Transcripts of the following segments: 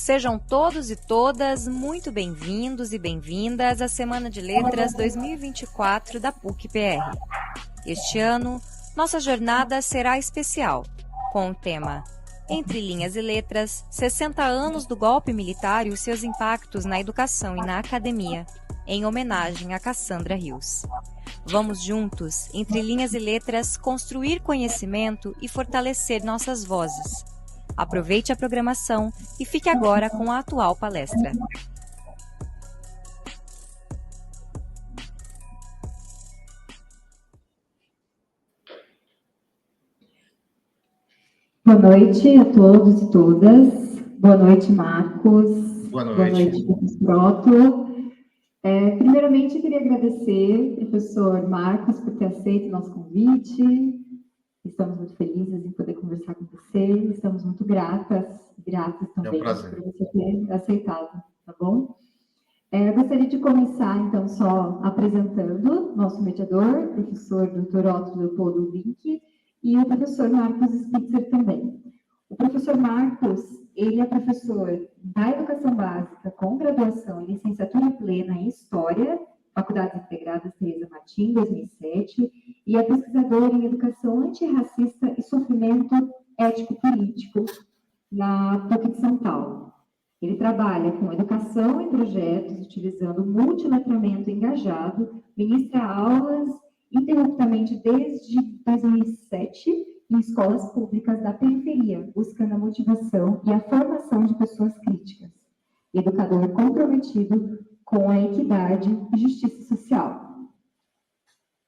Sejam todos e todas muito bem-vindos e bem-vindas à Semana de Letras 2024 da PUC-PR. Este ano, nossa jornada será especial, com o tema Entre Linhas e Letras, 60 anos do golpe militar e os seus impactos na educação e na academia, em homenagem a Cassandra Rios. Vamos juntos, entre linhas e letras, construir conhecimento e fortalecer nossas vozes. Aproveite a programação e fique agora com a atual palestra. Boa noite a todos e todas. Boa noite, Marcos. Boa noite. Boa noite, professor Otto. Primeiramente, eu queria agradecer ao professor Marcos por ter aceito o nosso convite. Estamos muito felizes em poder conversar com você. Estamos muito gratas também por você ter aceitado, tá bom? Eu gostaria de começar, então, só apresentando nosso mediador, o professor Dr. Otto Leopoldo Wink, e o professor Marcos Spitzer também. O professor Marcos, ele é professor da Educação Básica com graduação e licenciatura plena em História, Faculdades Integradas Teresa Martins, 2007, e é pesquisador em Educação Antirracista e Sofrimento Ético-Político na PUC de São Paulo. Ele trabalha com educação em projetos, utilizando multiletramento engajado, ministra aulas ininterruptamente desde 2007 em escolas públicas da periferia, buscando a motivação e a formação de pessoas críticas. Educador comprometido com a equidade e justiça social.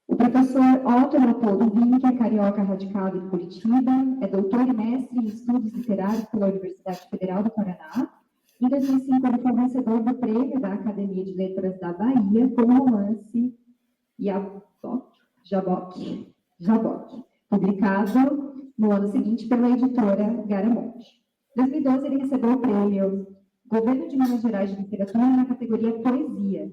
O professor Otto Leopoldo Wink é carioca radicado em Curitiba, é doutor e mestre em estudos literários pela Universidade Federal do Paraná. Em 2005, ele foi vencedor do prêmio da Academia de Letras da Bahia com o romance Jaboque, publicado no ano seguinte pela editora Garamonte. Em 2012, ele recebeu o prêmio Governo de Minas Gerais de Literatura na categoria Poesia.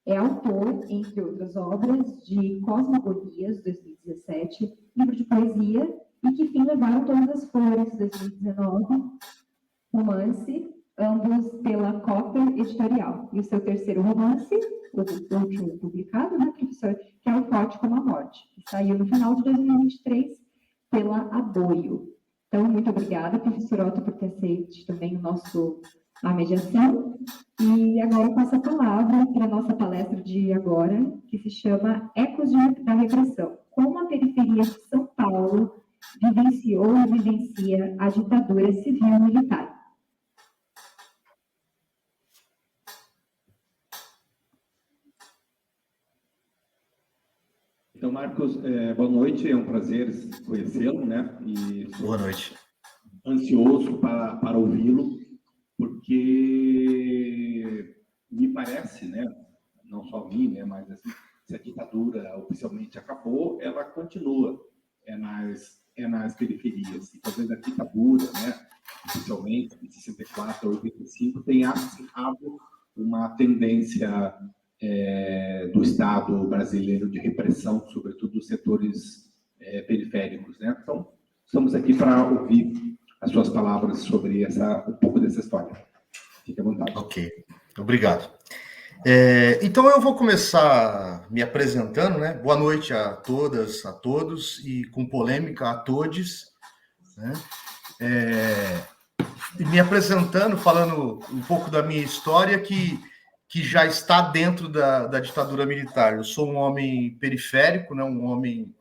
É autor, entre outras obras, de Cosmogonias, 2017, livro de poesia, e Que Fim Levaram Todas as Flores, 2019, romance, ambos pela Copper Editorial. E o seu terceiro romance, o último publicado, né, professor, que é O Forte como a Morte, que saiu no final de 2023 pela Aboio. Então, muito obrigada, professor Otto, por ter aceito também a mediação. E agora eu passo a palavra para a nossa palestra de agora, que se chama Ecos da Repressão. Como a periferia de São Paulo vivenciou e vivencia a ditadura civil-militar. Então, Marcos, boa noite, é um prazer conhecê-lo, né? Boa noite. Ansioso para ouvi-lo, porque me parece, né? Não só a mim, né? Mas assim, se a ditadura oficialmente acabou, ela continua nas periferias. E talvez a ditadura, né? Oficialmente, de 64 a 85, tenha acirrado uma tendência do Estado brasileiro de repressão, sobretudo dos setores periféricos, né? Então, estamos aqui para ouvir as suas palavras sobre um pouco dessa história. Fique à vontade. Ok, obrigado. Então, eu vou começar me apresentando, né? Boa noite a todas, a todos, e com polêmica a todes, né? Me apresentando, falando um pouco da minha história, que já está dentro da ditadura militar. Eu sou um homem periférico, né, um homem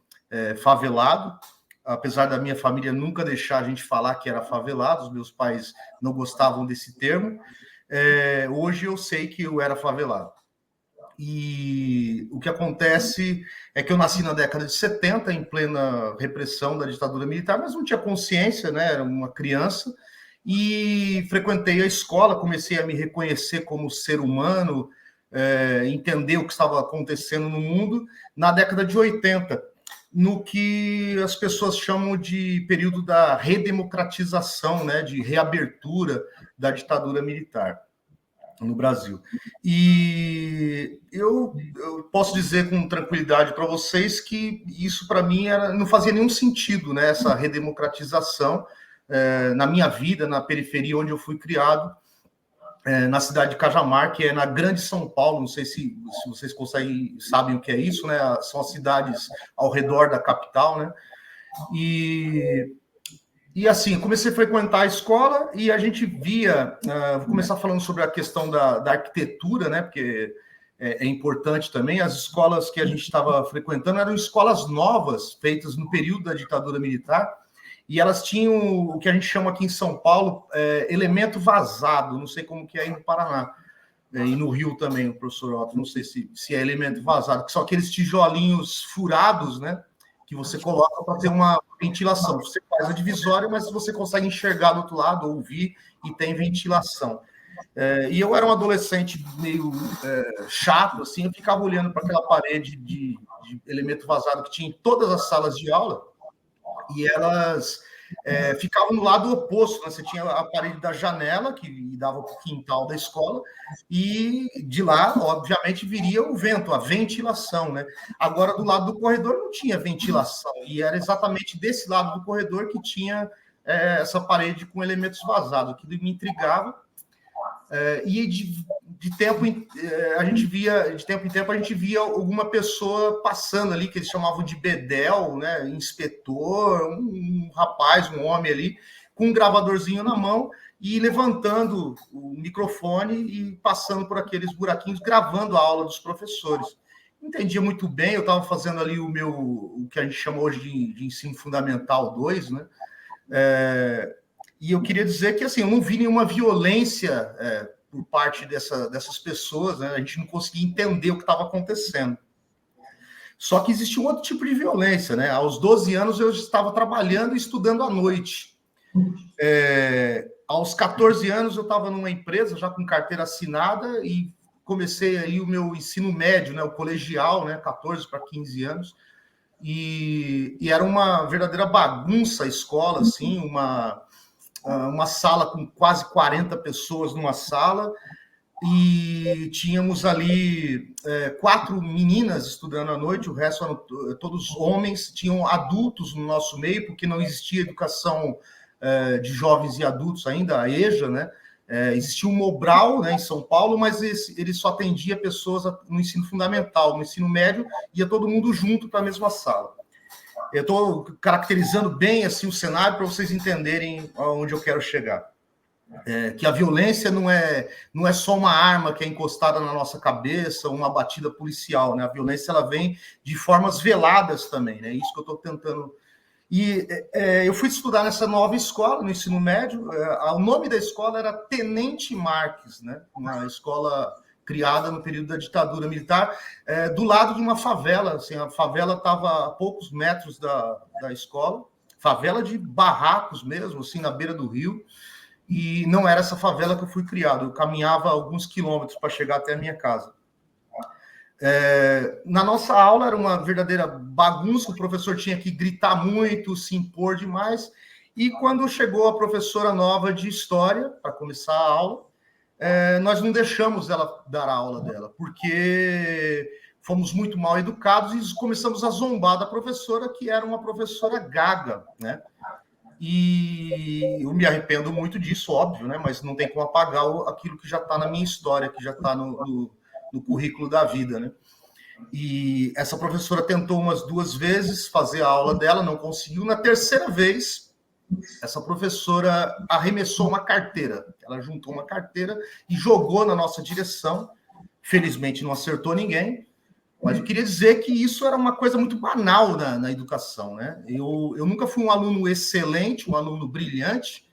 favelado, apesar da minha família nunca deixar a gente falar que era favelado, os meus pais não gostavam desse termo. Hoje eu sei que eu era favelado. E o que acontece é que eu nasci na década de 70, em plena repressão da ditadura militar, mas não tinha consciência, né, era uma criança, e frequentei a escola, comecei a me reconhecer como ser humano, entender o que estava acontecendo no mundo na década de 80, no que as pessoas chamam de período da redemocratização, né, de reabertura da ditadura militar no Brasil. E eu posso dizer com tranquilidade para vocês que isso, para mim, não fazia nenhum sentido, né, essa redemocratização na minha vida, na periferia onde eu fui criado, na cidade de Cajamar, que é na Grande São Paulo. Não sei se vocês sabem o que é isso, né? São as cidades ao redor da capital, né? E assim, comecei a frequentar a escola e a gente via, vou começar falando sobre a questão da arquitetura, né? Porque é importante também. As escolas que a gente estava frequentando eram escolas novas, feitas no período da ditadura militar, e elas tinham o que a gente chama aqui em São Paulo elemento vazado. Não sei como que é aí no Paraná, e no Rio também, o professor Otto, não sei se é elemento vazado, que são aqueles tijolinhos furados, né? Que você coloca para ter uma ventilação. Você faz a divisória, mas você consegue enxergar do outro lado, ouvir, e tem ventilação. E eu era um adolescente meio chato, assim, eu ficava olhando para aquela parede de elemento vazado que tinha em todas as salas de aula, e elas ficavam no lado oposto, né? Você tinha a parede da janela, que dava para o quintal da escola, e de lá, obviamente, viria o vento, a ventilação, né? Agora, do lado do corredor não tinha ventilação, e era exatamente desse lado do corredor que tinha essa parede com elementos vazados, que me intrigava. E de tempo em tempo a gente via alguma pessoa passando ali, que eles chamavam de bedel, né, inspetor, um rapaz, um homem ali, com um gravadorzinho na mão e levantando o microfone e passando por aqueles buraquinhos, gravando a aula dos professores. Não entendia muito bem, eu estava fazendo ali o que a gente chama hoje de ensino fundamental 2, né? E eu queria dizer que, assim, eu não vi nenhuma violência por parte dessas pessoas, né? A gente não conseguia entender o que estava acontecendo. Só que existia um outro tipo de violência, né? Aos 12 anos eu estava trabalhando e estudando à noite. Aos 14 anos eu estava numa empresa já com carteira assinada e comecei aí o meu ensino médio, né? O colegial, né? 14 para 15 anos. E era uma verdadeira bagunça a escola, assim, uma sala com quase 40 pessoas numa sala, e tínhamos ali 4 meninas estudando à noite, o resto eram todos homens, tinham adultos no nosso meio, porque não existia educação de jovens e adultos ainda, a EJA, né? Existia um Mobral, né, em São Paulo, mas ele só atendia pessoas no ensino fundamental, no ensino médio, ia todo mundo junto para a mesma sala. Eu estou caracterizando bem assim o cenário para vocês entenderem aonde eu quero chegar. Que a violência não é só uma arma que é encostada na nossa cabeça, uma batida policial, né? A violência ela vem de formas veladas também, né? Isso que eu estou tentando. E eu fui estudar nessa nova escola, no ensino médio. O nome da escola era Tenente Marques, né? Uma escola criada no período da ditadura militar, do lado de uma favela. Assim, a favela estava a poucos metros da escola, favela de barracos mesmo, assim, na beira do rio, e não era essa favela que eu fui criado. Eu caminhava alguns quilômetros para chegar até a minha casa. Na nossa aula era uma verdadeira bagunça, o professor tinha que gritar muito, se impor demais, e quando chegou a professora nova de História, para começar a aula, nós não deixamos ela dar a aula dela, porque fomos muito mal educados e começamos a zombar da professora, que era uma professora gaga, né? E eu me arrependo muito disso, óbvio, né? Mas não tem como apagar aquilo que já está na minha história, que já está no currículo da vida, né? E essa professora tentou umas 2 vezes fazer a aula dela, não conseguiu. Na terceira vez, essa professora arremessou uma carteira. Ela juntou uma carteira e jogou na nossa direção. Felizmente não acertou ninguém, mas eu queria dizer que isso era uma coisa muito banal na educação, né? Eu nunca fui um aluno excelente, um aluno brilhante,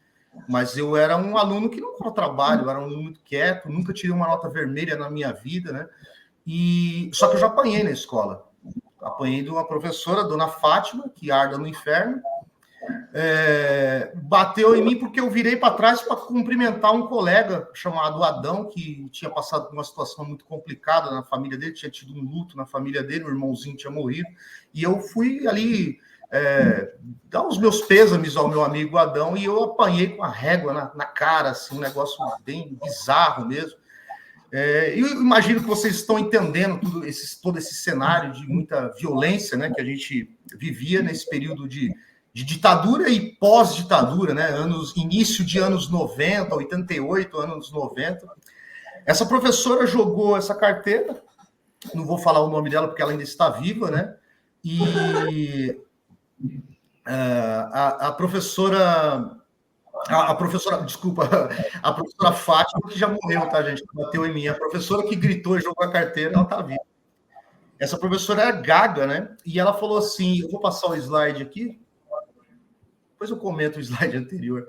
mas eu era um aluno que não dava trabalho, eu era um aluno muito quieto, nunca tirei uma nota vermelha na minha vida, né? Só que eu já apanhei na escola. Apanhei de uma professora, Dona Fátima, que arda no inferno, bateu em mim porque eu virei para trás para cumprimentar um colega chamado Adão, que tinha passado por uma situação muito complicada na família dele, tinha tido um luto na família dele, o irmãozinho tinha morrido, e eu fui ali dar os meus pêsames ao meu amigo Adão, e eu apanhei com a régua na cara, assim, um negócio bem bizarro mesmo. Eu imagino que vocês estão entendendo todo esse cenário de muita violência, né, que a gente vivia nesse período de ditadura e pós-ditadura, né? Início de anos 90, 88, anos 90. Essa professora jogou essa carteira, não vou falar o nome dela porque ela ainda está viva, né? E a professora, desculpa, a professora Fátima, que já morreu, tá, gente? Bateu em mim. A professora que gritou e jogou a carteira, ela está viva. Essa professora é gaga, né? E ela falou assim, eu vou passar o slide aqui, depois eu comento o slide anterior.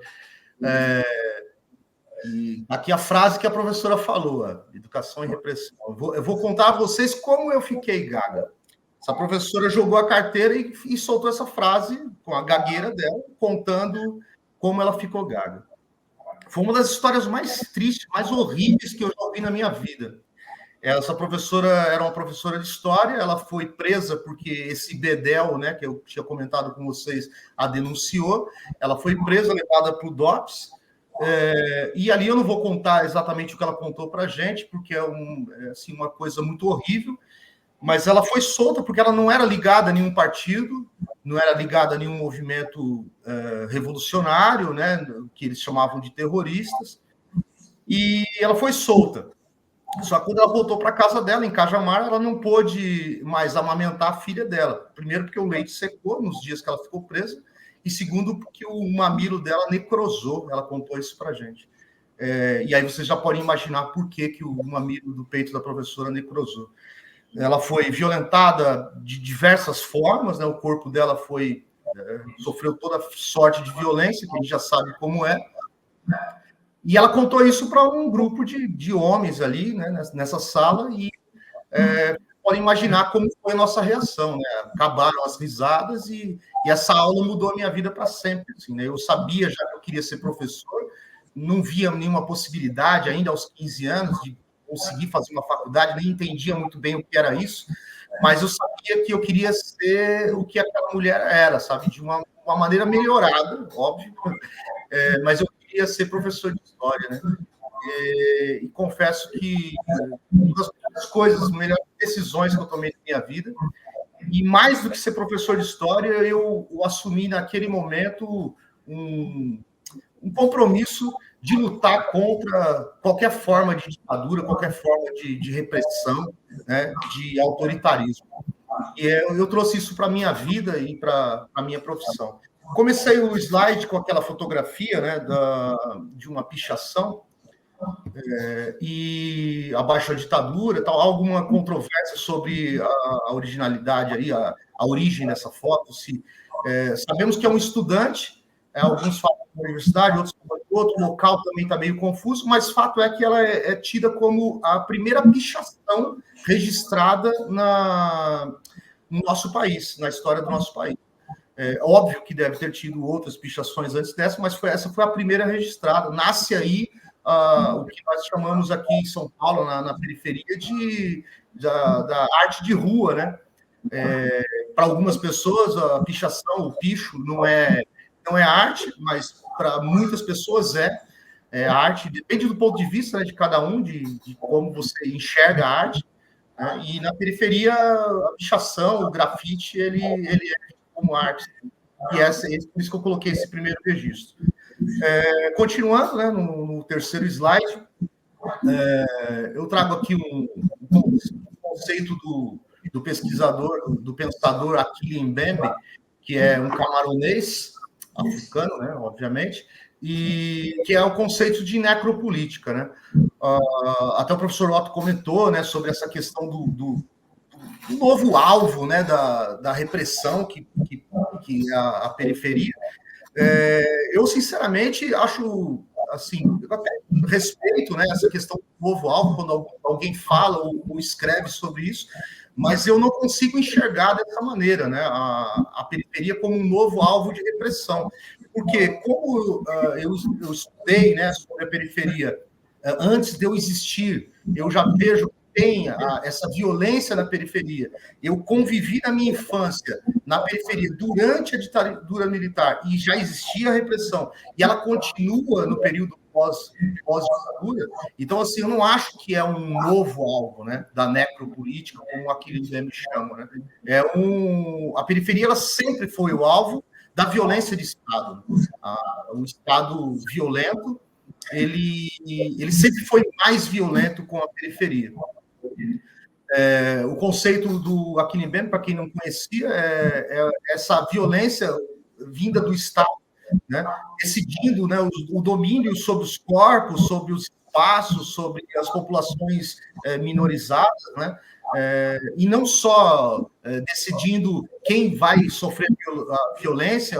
E aqui a frase que a professora falou, educação e repressão. Eu vou contar a vocês como eu fiquei gaga. Essa professora jogou a carteira e soltou essa frase com a gagueira dela, contando como ela ficou gaga. Foi uma das histórias mais tristes, mais horríveis que eu já ouvi na minha vida. Essa professora era uma professora de história, ela foi presa porque esse bedel, né, que eu tinha comentado com vocês, a denunciou. Ela foi presa, levada para o DOPS, e ali eu não vou contar exatamente o que ela contou para a gente, porque é assim, uma coisa muito horrível, mas ela foi solta porque ela não era ligada a nenhum partido, não era ligada a nenhum movimento revolucionário, né, que eles chamavam de terroristas, e ela foi solta. Só que quando ela voltou para a casa dela, em Cajamar, ela não pôde mais amamentar a filha dela. Primeiro, porque o leite secou nos dias que ela ficou presa, e segundo, porque o mamilo dela necrosou. Ela contou isso para a gente. E aí vocês já podem imaginar por que o mamilo do peito da professora necrosou. Ela foi violentada de diversas formas, né? O corpo dela sofreu toda sorte de violência, que a gente já sabe como é. E ela contou isso para um grupo de homens ali, né, nessa sala, e podem imaginar como foi a nossa reação, né? Acabaram as risadas e essa aula mudou a minha vida para sempre. Assim, né? Eu sabia já que eu queria ser professor, não via nenhuma possibilidade ainda aos 15 anos de conseguir fazer uma faculdade, nem entendia muito bem o que era isso, mas eu sabia que eu queria ser o que aquela mulher era, sabe? De uma maneira melhorada, óbvio, mas eu queria ser professor de história, né? E confesso que uma das coisas, melhores decisões que eu tomei na minha vida, e mais do que ser professor de história, eu assumi naquele momento um compromisso de lutar contra qualquer forma de ditadura, qualquer forma de repressão, né, de autoritarismo. E eu trouxe isso para a minha vida e para a minha profissão. Comecei o slide com aquela fotografia, né, de uma pichação, e abaixo a ditadura, tal, alguma controvérsia sobre a originalidade aí, a origem dessa foto. Sabemos que é um estudante, alguns falam da universidade, outros falam de outro, o local também está meio confuso, mas fato é que ela é tida como a primeira pichação registrada no nosso país, na história do nosso país. Óbvio que deve ter tido outras pichações antes dessa, mas essa foi a primeira registrada. Nasce aí o que nós chamamos aqui em São Paulo, na periferia, da arte de rua, né? Para algumas pessoas, a pichação, o picho, não é arte, mas para muitas pessoas é arte. Depende do ponto de vista, né, de cada um, de como você enxerga a arte. Né? E na periferia, a pichação, o grafite, ele é como arte. E por isso que eu coloquei esse primeiro registro. Continuando, né, no terceiro slide, eu trago aqui um conceito do pesquisador, do pensador Achille Mbembe, que é um camaronês africano, né, obviamente, e que é o conceito de necropolítica, né? Até o professor Otto comentou, né, sobre essa questão do novo alvo, né, da repressão que é a periferia. Eu, sinceramente, acho, assim, eu até respeito, né, essa questão do novo alvo, quando alguém fala ou escreve sobre isso, mas eu não consigo enxergar dessa maneira, né, a periferia como um novo alvo de repressão. Porque, como eu estudei, né, sobre a periferia, antes de eu existir, eu já vejo que tem essa violência na periferia. Eu convivi na minha infância na periferia durante a ditadura militar e já existia a repressão, e ela continua no período pós-ditadura. Então, assim, eu não acho que é um novo alvo, né, da necropolítica, como aquele me chama, né? A periferia ela sempre foi o alvo da violência de Estado. O Estado violento, ele sempre foi mais violento com a periferia. O conceito do Achille Mbembe, para quem não conhecia, é essa violência vinda do Estado, né, decidindo, né, o domínio sobre os corpos, sobre os espaços, sobre as populações minorizadas, né, e não só decidindo quem vai sofrer a violência,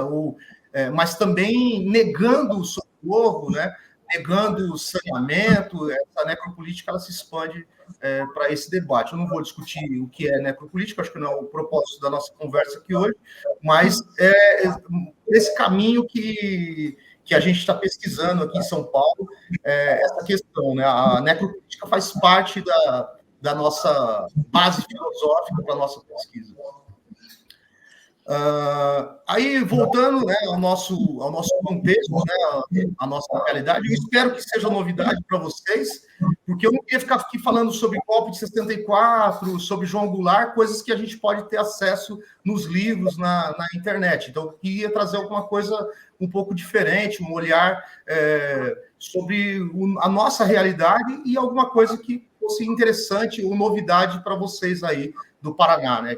mas também negando o socorro, né, negando o saneamento. Essa necropolítica ela se expande para esse debate. Eu não vou discutir o que é necropolítica, acho que não é o propósito da nossa conversa aqui hoje, mas esse caminho que a gente está pesquisando aqui em São Paulo, essa questão, né? A necropolítica faz parte da nossa base filosófica para a nossa pesquisa. Aí, voltando, né, ao nosso contexto, né, a nossa realidade, eu espero que seja novidade para vocês, porque eu não queria ficar aqui falando sobre golpe de 64, sobre João Goulart, coisas que a gente pode ter acesso nos livros, na internet. Então, eu queria trazer alguma coisa um pouco diferente, um olhar sobre a nossa realidade e alguma coisa que fosse interessante ou novidade para vocês aí do Paraná, né?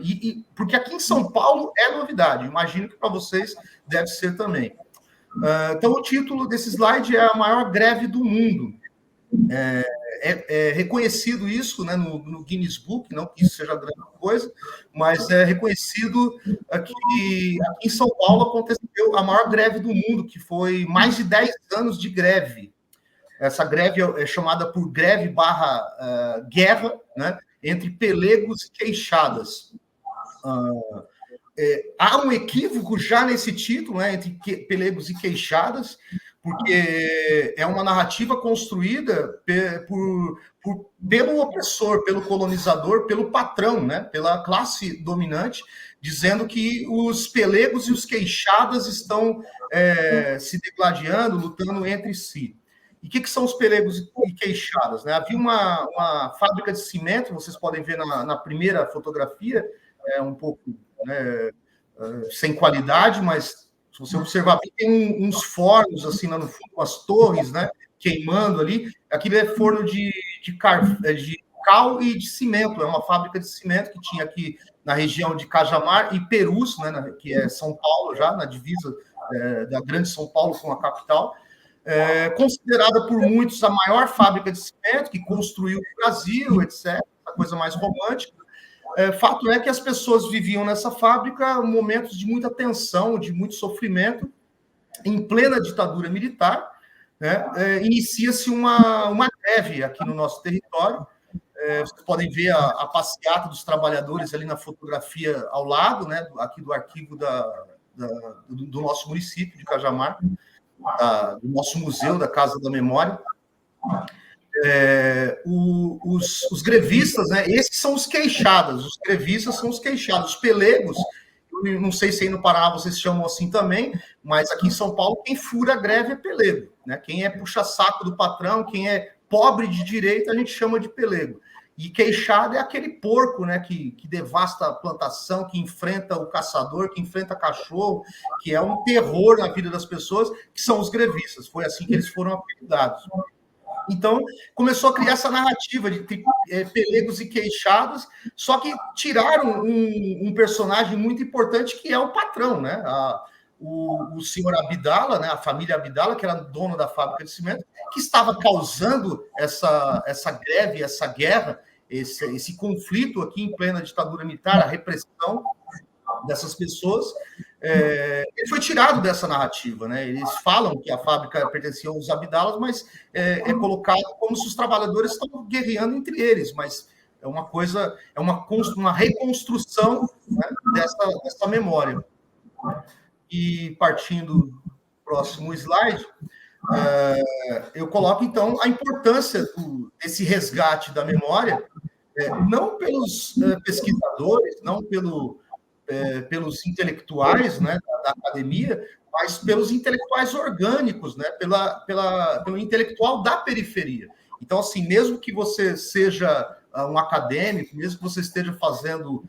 Porque aqui em São Paulo é novidade, imagino que para vocês deve ser também. Então, o título desse slide é a maior greve do mundo. É reconhecido isso, né, no Guinness Book, não que isso seja grande coisa, mas é reconhecido que aqui em São Paulo aconteceu a maior greve do mundo, que foi mais de 10 anos de greve. Essa greve é chamada por greve / guerra, né, entre pelegos e queixadas. Há um equívoco já nesse título, né, entre pelegos e queixadas, porque é uma narrativa construída pelo opressor, pelo colonizador, pelo patrão, né, pela classe dominante, dizendo que os pelegos e os queixadas estão se degladiando, lutando entre si. E o que são os pelegos e queixadas, né? Havia uma fábrica de cimento, vocês podem ver na primeira fotografia, um pouco, né, sem qualidade, mas se você observar, tem uns fornos assim lá no fundo, com as torres, né, queimando ali. Aquilo é forno de cal e de cimento. É uma fábrica de cimento que tinha aqui na região de Cajamar e Perus, né, que é São Paulo, já na divisa da grande São Paulo com a capital. Considerada por muitos a maior fábrica de cimento que construiu o Brasil, etc., a coisa mais romântica. Fato é que as pessoas viviam nessa fábrica momentos de muita tensão, de muito sofrimento, em plena ditadura militar, né? Inicia-se uma greve aqui no nosso território. Vocês podem ver a passeata dos trabalhadores ali na fotografia ao lado, né, aqui do arquivo do nosso município de Cajamar, do nosso museu, da Casa da Memória. Os grevistas, né, esses são os queixadas, os grevistas são os queixados, os pelegos, eu não sei se aí no Paraná vocês chamam assim também, mas aqui em São Paulo quem fura a greve é pelego, né? Quem é puxa-saco do patrão, quem é pobre de direita, a gente chama de pelego. E queixado é aquele porco, né, que devasta a plantação, que enfrenta o caçador, que enfrenta cachorro, que é um terror na vida das pessoas, que são os grevistas. Foi assim que eles foram apelidados. Então, começou a criar essa narrativa de pelegos e queixadas, só que tiraram um personagem muito importante, que é o patrão, né? O senhor Abdala, né, a família Abdala, que era dona da fábrica de cimento, que estava causando essa greve, essa guerra, esse conflito aqui em plena ditadura militar, a repressão dessas pessoas. Ele foi tirado dessa narrativa, né? Eles falam que a fábrica pertencia aos Abdalas, mas é colocado como se os trabalhadores estão guerreando entre eles, mas é uma coisa, uma reconstrução, né, dessa memória. E partindo do próximo slide, eu coloco, então, a importância desse resgate da memória, não pelos pesquisadores, não pelos intelectuais, né, da academia, mas pelos intelectuais orgânicos, né, pelo intelectual da periferia. Então, assim, mesmo que você seja um acadêmico, mesmo que você esteja fazendo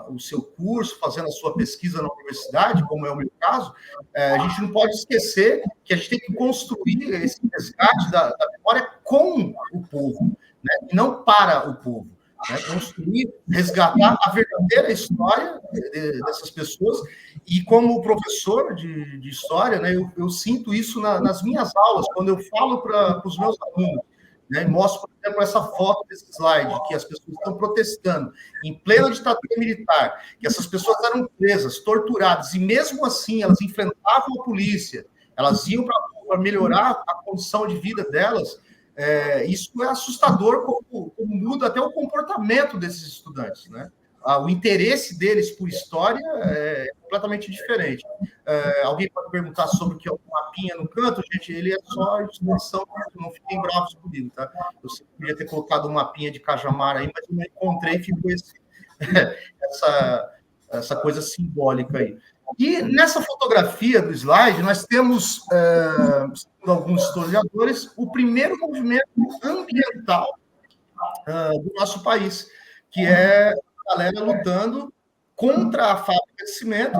o seu curso, fazendo a sua pesquisa na universidade, como é o meu caso, a gente não pode esquecer que a gente tem que construir esse resgate da memória com o povo, né? E não para o povo. Né? Construir, resgatar a verdadeira história dessas pessoas. E como professor de história, né, eu sinto isso nas minhas aulas, quando eu falo para os meus alunos, né, mostro, por exemplo, essa foto desse slide, que as pessoas estão protestando em plena ditadura militar, que essas pessoas eram presas, torturadas, e mesmo assim elas enfrentavam a polícia, elas iam para melhorar a condição de vida delas. Isso é assustador, como muda até o comportamento desses estudantes, né? O interesse deles por história é completamente diferente. Alguém pode perguntar sobre o que é o mapinha no canto? Gente, ele é só ilustração, não fiquem bravos comigo, tá? Eu sempre podia ter colocado um mapinha de Cajamar aí, mas eu não encontrei, ficou essa coisa simbólica aí. E nessa fotografia do slide, nós temos, segundo alguns historiadores, o primeiro movimento ambiental do nosso país, que é a galera lutando contra a fábrica de cimento,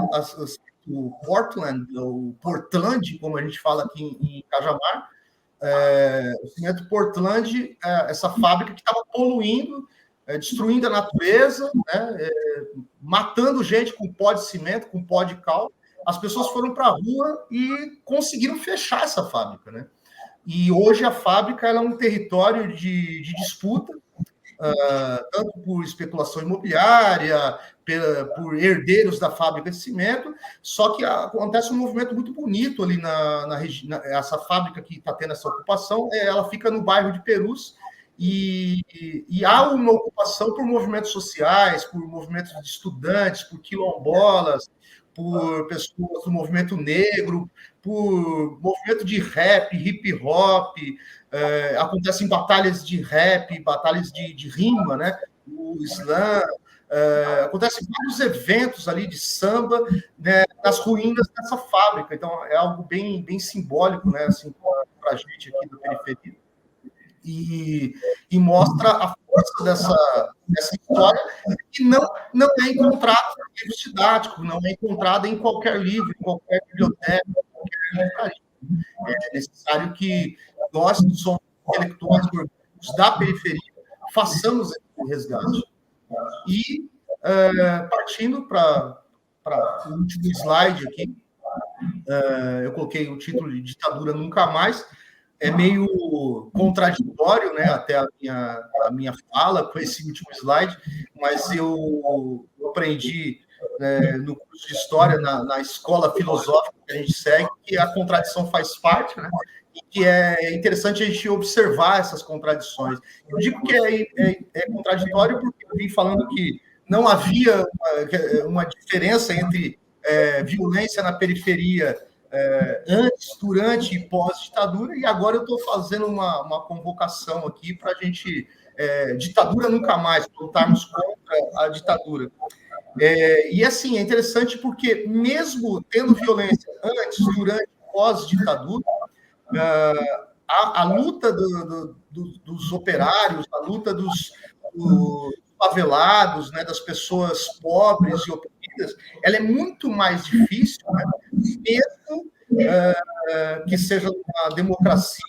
o Portland, como a gente fala aqui em Cajamar, o cimento Portland, essa fábrica que estava poluindo, destruindo a natureza, né, matando gente com pó de cimento, com pó de cal. As pessoas foram para a rua e conseguiram fechar essa fábrica, né? E hoje a fábrica ela é um território de disputa, tanto por especulação imobiliária, por herdeiros da fábrica de cimento, só que acontece um movimento muito bonito ali na região. Essa fábrica que está tendo essa ocupação, ela fica no bairro de Perus, e há uma ocupação por movimentos sociais, por movimentos de estudantes, por quilombolas, por pessoas do movimento negro, por movimento de rap, hip hop. Acontecem batalhas de rap, batalhas de rima, né? O slam. Acontecem vários eventos ali de samba, né, nas ruínas dessa fábrica. Então, é algo bem, bem simbólico, né, assim, para a gente aqui da periferia. E mostra a força dessa história, que não é encontrada em livros didáticos, não é encontrada em qualquer livro, em qualquer biblioteca, em qualquer livraria. É necessário que nós, que somos intelectuais da periferia, façamos esse resgate. E, partindo para o último slide aqui, eu coloquei o título de Ditadura Nunca Mais. É meio contraditório, né, até a minha fala com esse último slide, mas eu aprendi no curso de História, na escola filosófica que a gente segue, que a contradição faz parte, né, e que é interessante a gente observar essas contradições. Eu digo que é contraditório porque eu vim falando que não havia uma diferença entre violência na periferia antes, durante e pós-ditadura, e agora eu estou fazendo uma convocação aqui para a gente, ditadura nunca mais, lutarmos contra a ditadura. E assim, é interessante porque mesmo tendo violência antes, durante e pós-ditadura, a luta dos operários, a luta dos favelados, né, das pessoas pobres e oprimidas, ela é muito mais difícil, né, mesmo que seja uma democracia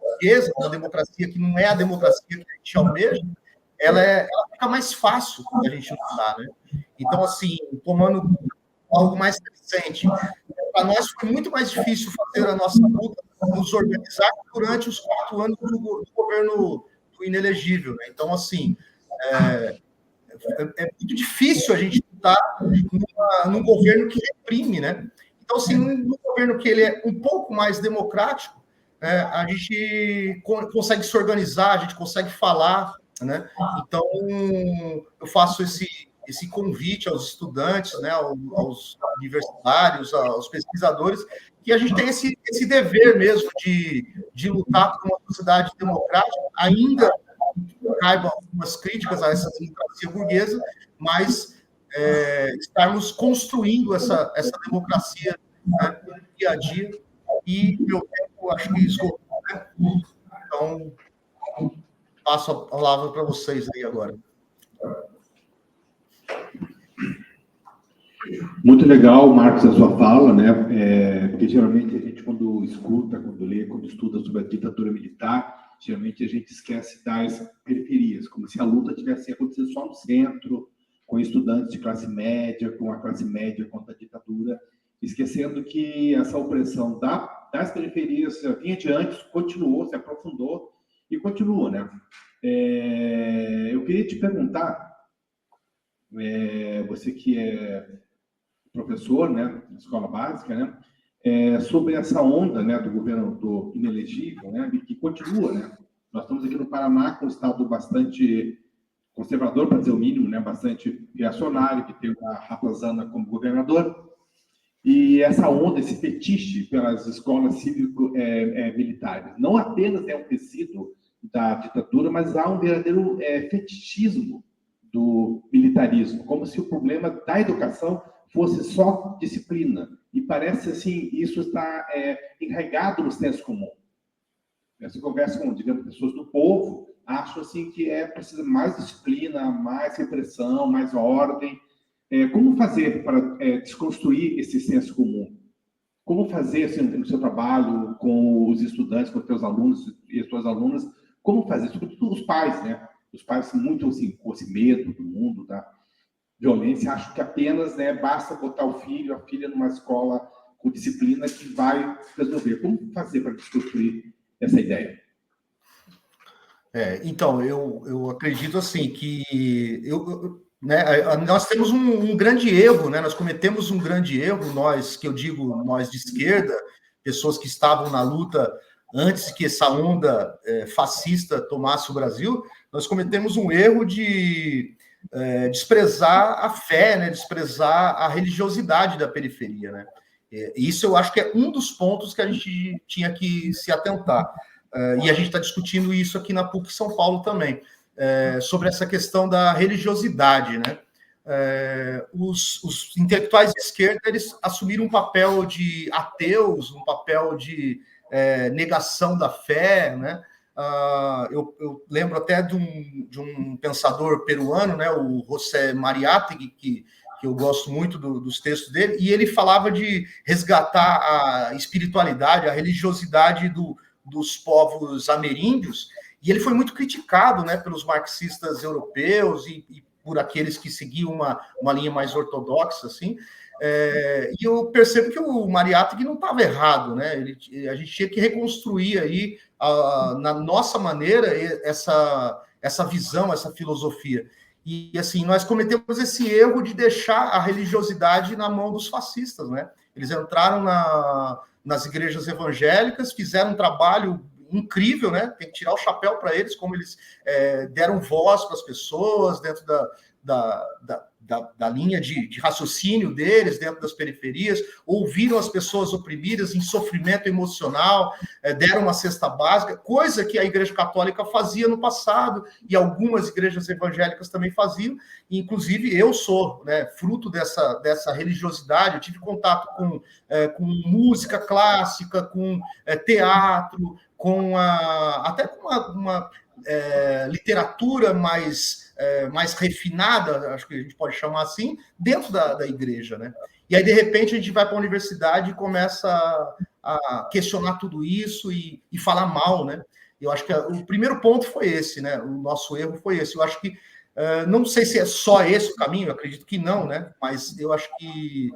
burguesa, uma democracia que não é a democracia que a gente almeja, ela fica mais fácil da gente lutar, né? Então, assim, tomando algo mais recente, para nós foi muito mais difícil fazer a nossa luta, nos organizar durante os 4 anos do governo do inelegível, né? Então, assim, é muito difícil a gente lutar num governo que reprime, né? Então, assim, num governo que ele é um pouco mais democrático, a gente consegue se organizar, a gente consegue falar, né? Então, eu faço esse convite aos estudantes, né, aos universitários, aos pesquisadores, que a gente tem esse dever mesmo de lutar por uma sociedade democrática, ainda caibam algumas críticas a essa democracia burguesa, mas estarmos construindo essa democracia, né, dia a dia, e meu tempo acho que esgotou, né? Então, passo a palavra para vocês aí agora. Muito legal, Marcos, a sua fala, né? Porque geralmente a gente, quando escuta, quando lê, quando estuda sobre a ditadura militar, geralmente a gente esquece das periferias, como se a luta tivesse acontecido só no centro, com estudantes de classe média, com a classe média contra a ditadura, esquecendo que essa opressão das periferias já vinha de antes, continuou, se aprofundou e continua, né? Eu queria te perguntar, você que é professor, né, na escola básica, né, sobre essa onda, né, do governo do inelegível, né, que continua, né. Nós estamos aqui no Paraná com um estado bastante conservador, para dizer o mínimo, né, bastante reacionário, que tem a Raposana como governador, e essa onda, esse fetiche pelas escolas cívico-militares, não apenas é um tecido da ditadura, mas há um verdadeiro fetichismo do militarismo, como se o problema da educação fosse só disciplina. E parece assim, isso está enraizado no senso comum. Você conversa com, digamos, pessoas do povo, acham assim que precisa mais disciplina, mais repressão, mais ordem. Como fazer para desconstruir esse senso comum? Como fazer assim, no seu trabalho com os estudantes, com os seus alunos e as suas alunas? Como fazer? Sobretudo os pais, né? Os pais têm muito assim, com esse medo do mundo, da violência, acham que apenas basta botar o filho, a filha numa escola com disciplina que vai resolver. Como fazer para desconstruir essa ideia? Então, eu acredito assim que nós temos um grande erro, né? Nós cometemos um grande erro, nós, que eu digo, nós de esquerda, pessoas que estavam na luta antes que essa onda fascista tomasse o Brasil, nós cometemos um erro de desprezar a fé, né? Desprezar a religiosidade da periferia, né? Isso eu acho que é um dos pontos que a gente tinha que se atentar. E a gente está discutindo isso aqui na PUC São Paulo também, sobre essa questão da religiosidade, né? Os intelectuais de esquerda, eles assumiram um papel de ateus, um papel de negação da fé, né? Eu lembro até de um pensador peruano, né, o José Mariátegui, que eu gosto muito dos textos dele, e ele falava de resgatar a espiritualidade, a religiosidade dos povos ameríndios, e ele foi muito criticado, né, pelos marxistas europeus e por aqueles que seguiam uma linha mais ortodoxa, assim, e eu percebo que o Mariátegui não estava errado, né? A gente tinha que reconstruir aí, na nossa maneira, essa visão, essa filosofia. E, assim, nós cometemos esse erro de deixar a religiosidade na mão dos fascistas, né? Eles entraram nas igrejas evangélicas, fizeram um trabalho incrível, né? Tem que tirar o chapéu para eles, como eles deram voz para as pessoas dentro da linha de raciocínio deles, dentro das periferias, ouviram as pessoas oprimidas em sofrimento emocional, deram uma cesta básica, coisa que a Igreja Católica fazia no passado, e algumas igrejas evangélicas também faziam, e, inclusive, eu sou, né, fruto dessa religiosidade, eu tive contato com música clássica, com teatro, até com uma literatura mais refinada, acho que a gente pode chamar assim, dentro da igreja, né? E aí, de repente, a gente vai para a universidade e começa a questionar tudo isso e falar mal, né? Eu acho que o primeiro ponto foi esse, né? O nosso erro foi esse. Eu acho que, não sei se é só esse o caminho, eu acredito que não, né? Mas eu acho que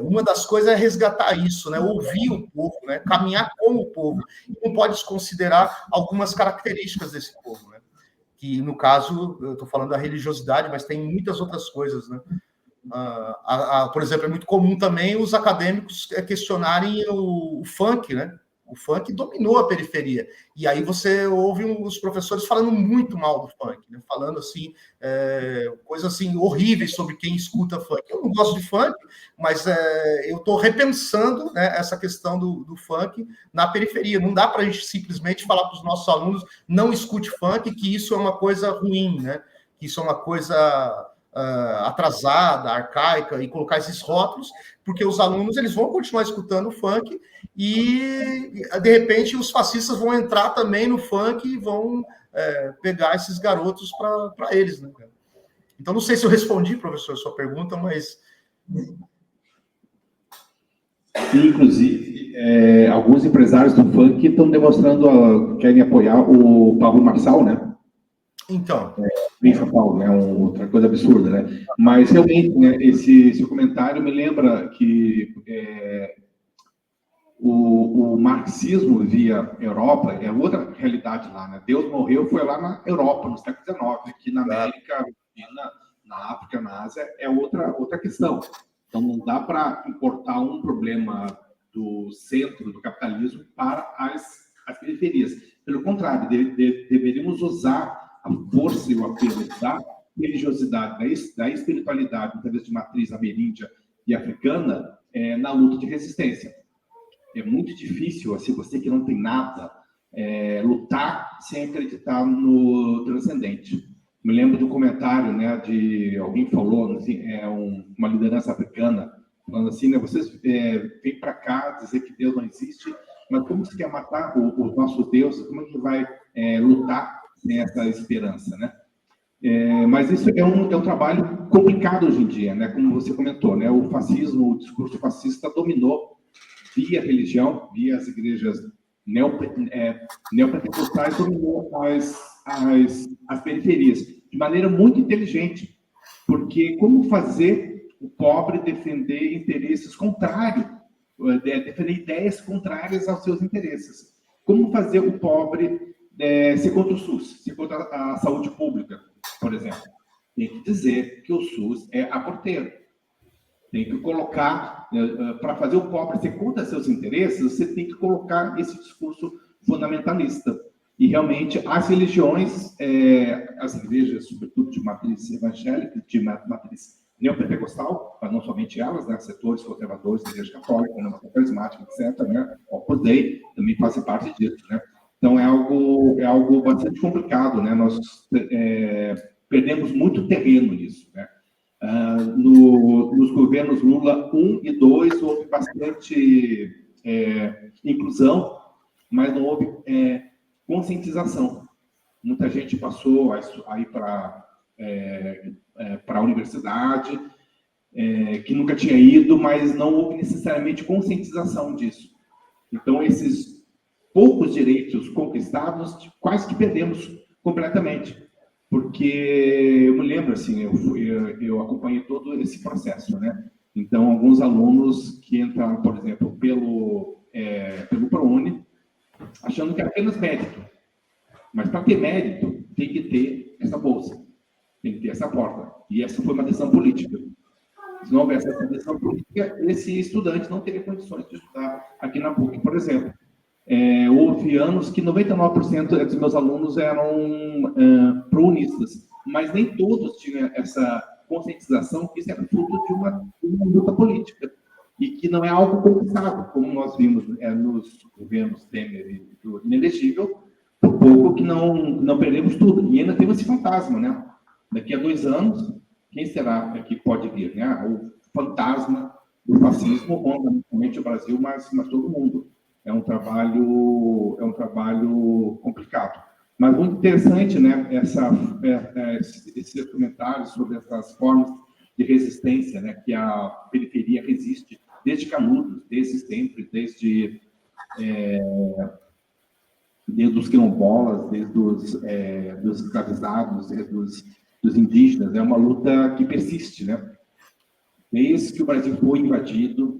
uma das coisas é resgatar isso, né? Ouvir o povo, né? Caminhar com o povo. E não pode desconsiderar algumas características desse povo, né? Que, no caso, eu estou falando da religiosidade, mas tem muitas outras coisas, né? Por exemplo, é muito comum também os acadêmicos questionarem o funk, né? O funk dominou a periferia. E aí você ouve os professores falando muito mal do funk, né? Falando assim, coisas assim horríveis sobre quem escuta funk. Eu não gosto de funk, mas eu estou repensando, né, essa questão do funk na periferia. Não dá para a gente simplesmente falar para os nossos alunos não escute funk, que isso é uma coisa ruim, né? Que isso é uma coisa atrasada, arcaica, e colocar esses rótulos, porque os alunos eles vão continuar escutando funk e, de repente, os fascistas vão entrar também no funk e vão pegar esses garotos para eles, né? Então, não sei se eu respondi, professor, a sua pergunta, mas... Inclusive, alguns empresários do funk estão demonstrando, querem apoiar o Pablo Marçal, né? Então... Em São Paulo, né? Outra coisa absurda, né? Mas, realmente, né, esse seu comentário me lembra que o marxismo via Europa é outra realidade lá, né? Deus morreu, foi lá na Europa, no século XIX. Aqui na América, na África, na Ásia, é outra questão. Então, não dá para importar um problema do centro do capitalismo para as periferias. Pelo contrário, deveríamos usar a força e o apelo da religiosidade, da espiritualidade, através de matriz ameríndia e africana, na luta de resistência. É muito difícil, assim, você que não tem nada, lutar sem acreditar no transcendente. Me lembro do comentário, né, de alguém falou, assim, uma liderança africana, falando assim, né, vocês vêm para cá dizer que Deus não existe, mas como você quer matar os nossos deuses? Como é que vai lutar sem essa esperança, né? Mas isso é um trabalho complicado hoje em dia, né? Como você comentou, né? O fascismo, o discurso fascista dominou via religião, via as igrejas neopentecostais, dominou as periferias de maneira muito inteligente, porque como fazer o pobre defender interesses contrários, defender ideias contrárias aos seus interesses? Como fazer o pobre ser contra o SUS, ser contra a saúde pública, por exemplo? Tem que dizer que o SUS é aborteiro. Tem que colocar, para fazer o pobre ser contra seus interesses, você tem que colocar esse discurso fundamentalista. E, realmente, as religiões, as igrejas, sobretudo de matriz evangélica, de matriz neopentecostal, mas não somente elas, né, setores conservadores da Igreja Católica, renovação carismática, etc., né, Opus Dei, também fazem parte disso, né? Então, é algo bastante complicado, né? Nós perdemos muito terreno nisso, né? Nos governos Lula 1 e 2 houve bastante inclusão, mas não houve conscientização. Muita gente passou a ir para a universidade, que nunca tinha ido, mas não houve necessariamente conscientização disso. Então, esses poucos direitos conquistados, quase que perdemos completamente. Porque eu me lembro, assim, eu acompanhei todo esse processo, né? Então, alguns alunos que entraram, por exemplo, pelo ProUni, achando que era apenas mérito. Mas, para ter mérito, tem que ter essa bolsa, tem que ter essa porta. E essa foi uma decisão política. Se não houvesse essa decisão política, esse estudante não teria condições de estudar aqui na PUC, por exemplo. Houve anos que 99% dos meus alunos eram prounistas, mas nem todos tinham essa conscientização que isso era fruto de uma luta política, e que não é algo conquistado, como nós vimos nos governos Temer e do inelegível, por pouco que não perdemos tudo. E ainda temos esse fantasma, né? Daqui a 2 anos, quem será que pode vir, né? O fantasma do fascismo, onde não somente o Brasil, mas todo mundo. É um trabalho complicado. Mas muito interessante, né, esse documentário sobre essas formas de resistência, né, que a periferia resiste desde Canudos, desde sempre, desde os quilombolas, desde os escravizados, desde dos indígenas. É uma luta que persiste, né? Desde que o Brasil foi invadido,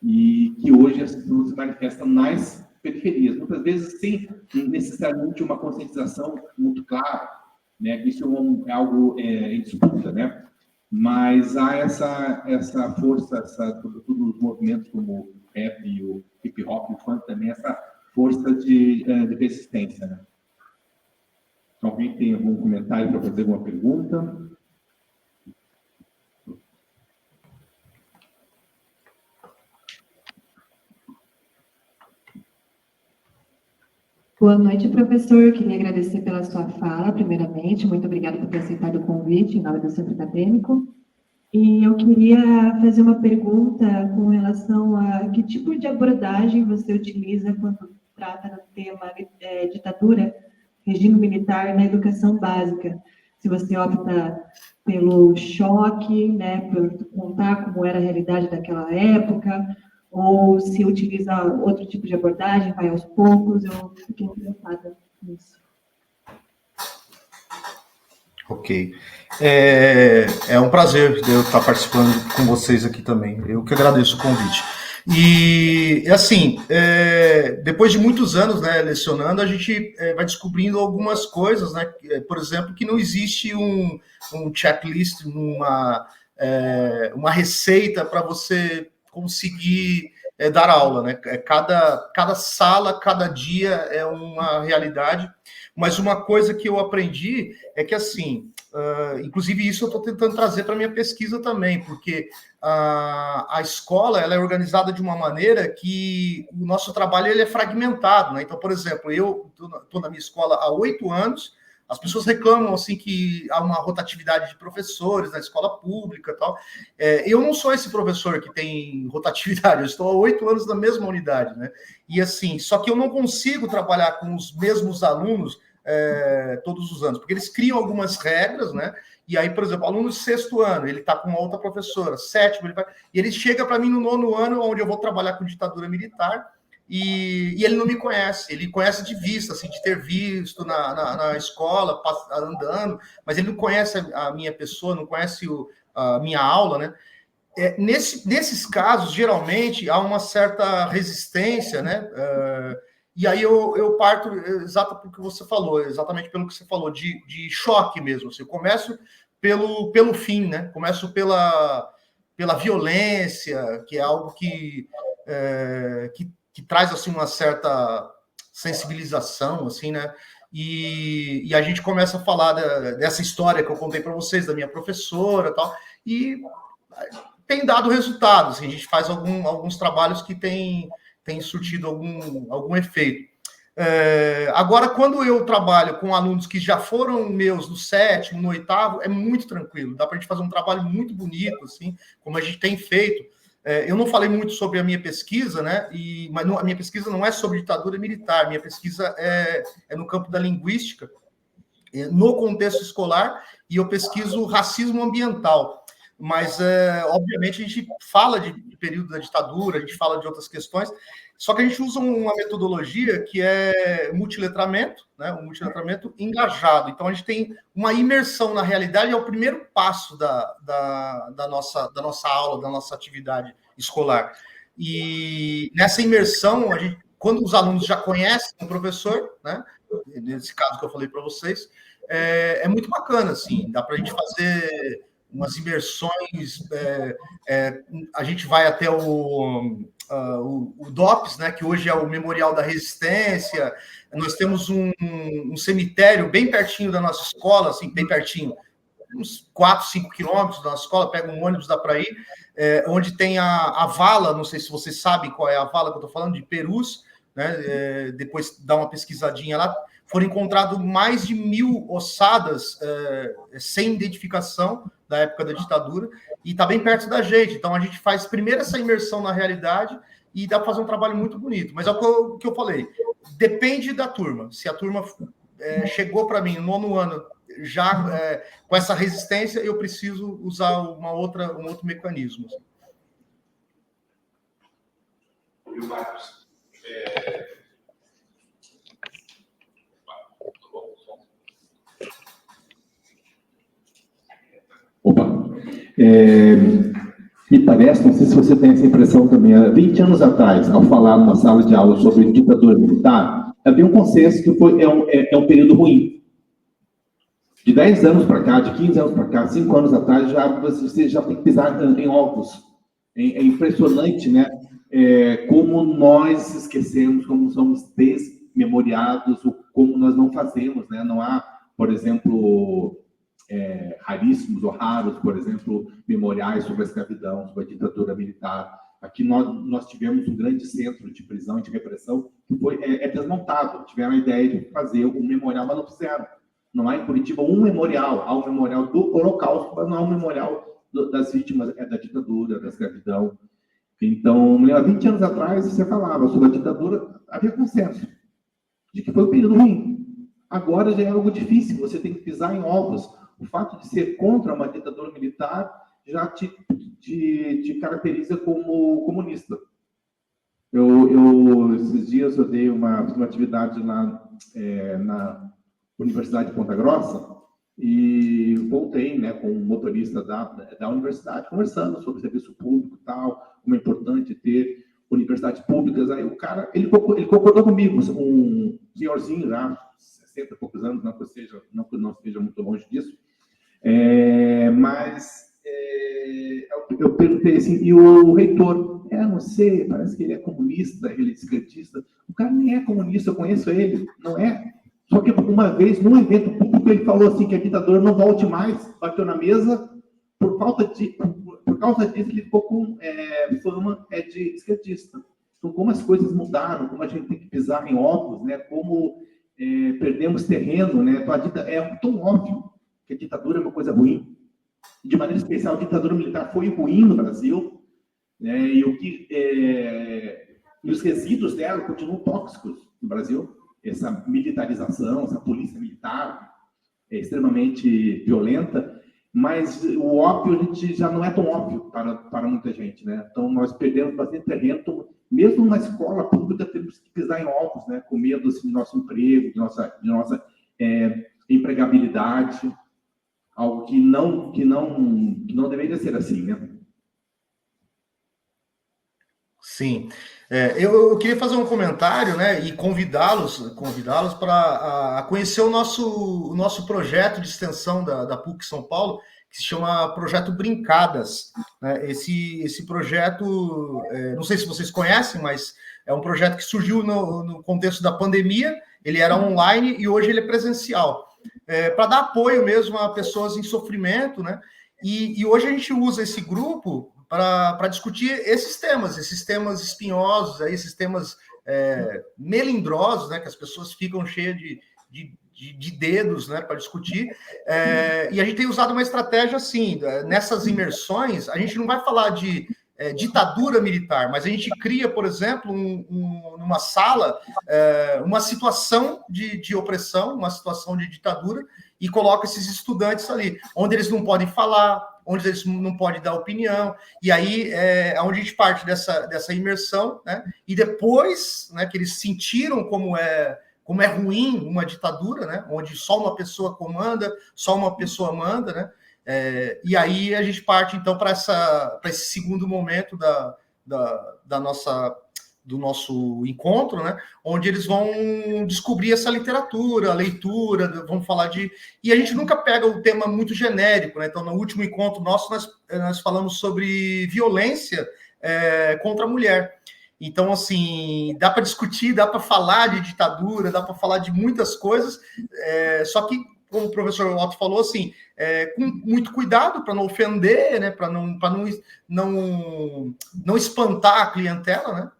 e que hoje as lutas se manifestam nas periferias, muitas vezes sem necessariamente uma conscientização muito clara, né? Isso é algo em disputa, né? Mas há essa força, sobretudo nos movimentos como o rap e o hip hop, o funk também, essa força de resistência, né? Alguém tem algum comentário para fazer alguma pergunta? Boa noite, professor. Queria agradecer pela sua fala, primeiramente. Muito obrigada por ter aceitado o convite em nome do Centro Acadêmico. E eu queria fazer uma pergunta com relação a que tipo de abordagem você utiliza quando trata do tema ditadura, regime militar na educação básica. se você opta pelo choque, né, por contar como era a realidade daquela época, ou se utiliza outro tipo de abordagem, vai aos poucos. Eu fiquei interessada nisso. Ok. É um prazer eu estar participando com vocês aqui também. Eu que agradeço o convite. E, assim, depois de muitos anos, né, lecionando, a gente vai descobrindo algumas coisas, né? Por exemplo, que não existe um checklist, uma receita para você conseguir dar aula, né? Cada sala, cada dia é uma realidade. Mas uma coisa que eu aprendi é que, assim, inclusive isso eu estou tentando trazer para a minha pesquisa também, porque a escola ela é organizada de uma maneira que o nosso trabalho ele é fragmentado, né? Então, por exemplo, eu estou na minha escola há 8 anos, as pessoas reclamam assim que há uma rotatividade de professores na escola pública e tal. Eu não sou esse professor que tem rotatividade, eu estou há 8 anos na mesma unidade, né? E assim, só que eu não consigo trabalhar com os mesmos alunos todos os anos, porque eles criam algumas regras, né? E aí, por exemplo, aluno de 6º ano, ele está com uma outra professora, 7º, e ele chega para mim no 9º ano, onde eu vou trabalhar com ditadura militar, e ele não me conhece, ele conhece de vista, assim, de ter visto na escola, andando, mas ele não conhece a minha pessoa, não conhece a minha aula, né? Nesses casos, geralmente, há uma certa resistência, né? E aí eu parto exatamente pelo que você falou, de choque mesmo. Assim, eu começo pelo fim, né? Começo pela violência, que é algo que traz assim uma certa sensibilização, assim, né? E a gente começa a falar dessa história que eu contei para vocês, da minha professora e tal, e tem dado resultados. Assim, a gente faz alguns trabalhos que tem surtido algum efeito. Agora, quando eu trabalho com alunos que já foram meus no 7º, no 8º, é muito tranquilo. Dá para a gente fazer um trabalho muito bonito, assim, como a gente tem feito. Eu não falei muito sobre a minha pesquisa, né? Mas a minha pesquisa não é sobre ditadura militar. Minha pesquisa é no campo da linguística, no contexto escolar, e eu pesquiso racismo ambiental. Mas, obviamente, a gente fala de período da ditadura, a gente fala de outras questões, só que a gente usa uma metodologia que é multiletramento, né? Um multiletramento engajado. Então, a gente tem uma imersão na realidade, é o primeiro passo da nossa aula, da nossa atividade escolar. E nessa imersão, quando os alunos já conhecem o professor, né? Nesse caso que eu falei para vocês, é muito bacana, assim, dá para a gente fazer umas imersões, a gente vai até o DOPS, né, que hoje é o Memorial da Resistência. Nós temos um cemitério bem pertinho da nossa escola, assim, bem pertinho, uns 4, 5 quilômetros da nossa escola, pega um ônibus, dá para ir, onde tem a vala, não sei se vocês sabem qual é a vala que eu estou falando, de Perus, né, depois dá uma pesquisadinha lá. Foram encontrados mais de 1.000 ossadas sem identificação da época da ditadura, e está bem perto da gente. Então, a gente faz primeiro essa imersão na realidade e dá para fazer um trabalho muito bonito. Mas é o que eu falei, depende da turma. Se a turma chegou para mim no 9º ano já com essa resistência, eu preciso usar um outro mecanismo. E o Marcos? Opa! Me parece, não sei se você tem essa impressão também, há 20 anos atrás, ao falar numa sala de aula sobre ditadura militar, havia um consenso que é um período ruim. De 10 anos para cá, de 15 anos para cá, 5 anos atrás, você já tem que pisar em ovos. É impressionante, né? Como nós esquecemos, como somos desmemoriados, como nós não fazemos, né? Não há, por exemplo, raríssimos ou raros, por exemplo, memoriais sobre a escravidão, sobre a ditadura militar. Aqui nós tivemos um grande centro de prisão e de repressão que foi desmontado. Tiveram a ideia de fazer um memorial, mas não fizeram. Não há em Curitiba um memorial. Há um memorial do Holocausto, mas não há um memorial das vítimas da ditadura, da escravidão. Então, há 20 anos atrás, você falava sobre a ditadura, havia consenso de que foi um período ruim. Agora já é algo difícil, você tem que pisar em ovos. O fato de ser contra uma ditadura militar já te caracteriza como comunista. Esses dias eu dei uma atividade lá na Universidade de Ponta Grossa e voltei, né, com um motorista da universidade conversando sobre serviço público e tal, como é importante ter universidades públicas. Aí o cara, ele concordou comigo, um senhorzinho já, 60 e poucos anos, não que não esteja muito longe disso, mas eu perguntei assim, e o reitor? Não sei, parece que ele é comunista, ele é esquerdista. O cara nem é comunista, eu conheço ele, não é? Só que uma vez, num evento público, ele falou assim que a ditadura não volte mais, bateu na mesa, por causa disso, ele ficou com fama de esquerdista. Então, como as coisas mudaram, como a gente tem que pisar em ovos, né? Como perdemos terreno, né? Então, é tão óbvio que a ditadura é uma coisa ruim. De maneira especial, a ditadura militar foi ruim no Brasil, né? E os resíduos dela continuam tóxicos no Brasil. Essa militarização, essa polícia militar extremamente violenta, mas o óbvio a gente já não é tão óbvio para muita gente, né? Então nós perdemos bastante terreno, então, mesmo na escola pública temos que pisar em ovos, né? Com medo assim, do nosso emprego, de nossa empregabilidade, algo que não deveria ser assim, né? Sim. Eu queria fazer um comentário, né, e convidá-los para conhecer o nosso projeto de extensão da PUC São Paulo, que se chama Projeto Brincadas. Né? Esse projeto, não sei se vocês conhecem, mas é um projeto que surgiu no contexto da pandemia. Ele era online e hoje ele é presencial, para dar apoio mesmo a pessoas em sofrimento, né? E hoje a gente usa esse grupo para discutir esses temas espinhosos, esses temas melindrosos, né, que as pessoas ficam cheias de dedos, né, para discutir. E a gente tem usado uma estratégia assim, nessas imersões, a gente não vai falar de ditadura militar, mas a gente cria, por exemplo, numa sala, uma situação de opressão, uma situação de ditadura, e coloca esses estudantes ali, onde eles não podem falar, onde eles não podem dar opinião, e aí é onde a gente parte dessa imersão, né? E depois, né, que eles sentiram como é ruim uma ditadura, né? Onde só uma pessoa comanda, só uma pessoa manda, né? E aí a gente parte, então, para esse segundo momento do nosso encontro, né? Onde eles vão descobrir essa literatura, a leitura, vão falar e a gente nunca pega o tema muito genérico, né? Então, no último encontro nosso, nós falamos sobre violência contra a mulher. Então, assim, dá para discutir, dá para falar de ditadura, dá para falar de muitas coisas, só que, como o professor Otto falou, assim, com muito cuidado para não ofender, né? Para não espantar a clientela, né?